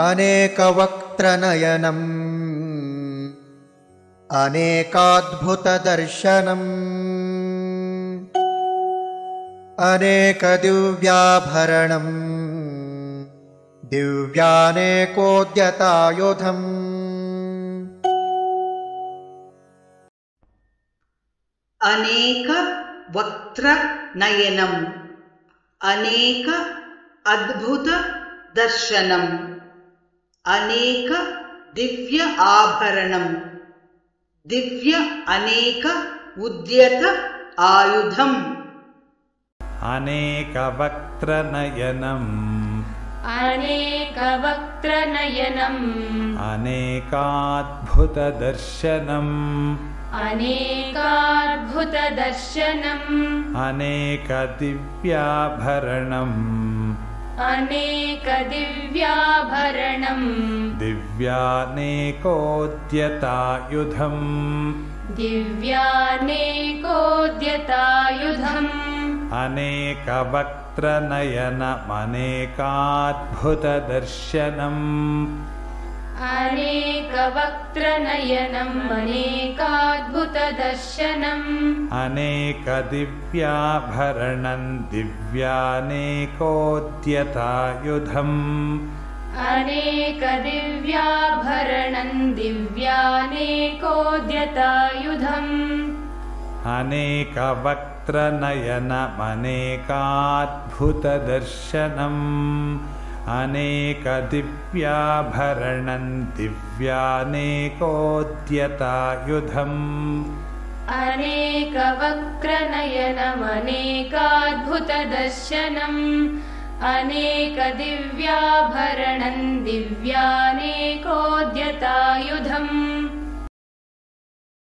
अनेकवक्त्रनयनम् अनेकाद्भुतदर्शनम् अनेकदिव्याभरणम् दिव्यानेकोद्यतायुधम् अनेक वक्त्र नयनम् अनेक अद्भुत दर्शनम् अनेक दिव्य आभरणम् दिव्य अनेक उद्यत आयुधम् अनेक वक्त्र नयनम् अनेक वक्त्र नयनम् अनेकाद्भुत दर्शनम् अनेकाद्भुत दर्शनम् अनेक दिव्याभरणम् अनेक दिव्याभरणम् दिव्यानेकोद्यतायुधम् दिव्यानेकोद्यतायुधम् अनेक वक्त्र नयनमनेकाद्भुत दर्शनम् अनेक वक्त्र नयनम् अनेकाद्भुत दर्शनम् अनेक दिव्याभरणम् दिव्यानेकोद्यतायुधम् अनेक दिव्याभरणम् दिव्यानेकोद्यतायुधम् अनेक वक्त्र नयनमनेकाद्भुत दर्शनम् अनेक दिव्याभरणम् दिव्यानेकोद्यतायुधम् अनेक वक्त्र नयनम् अनेकाद्भुत दर्शनम् अनेक दिव्याभरणम् दिव्यानेकोद्यतायुधम्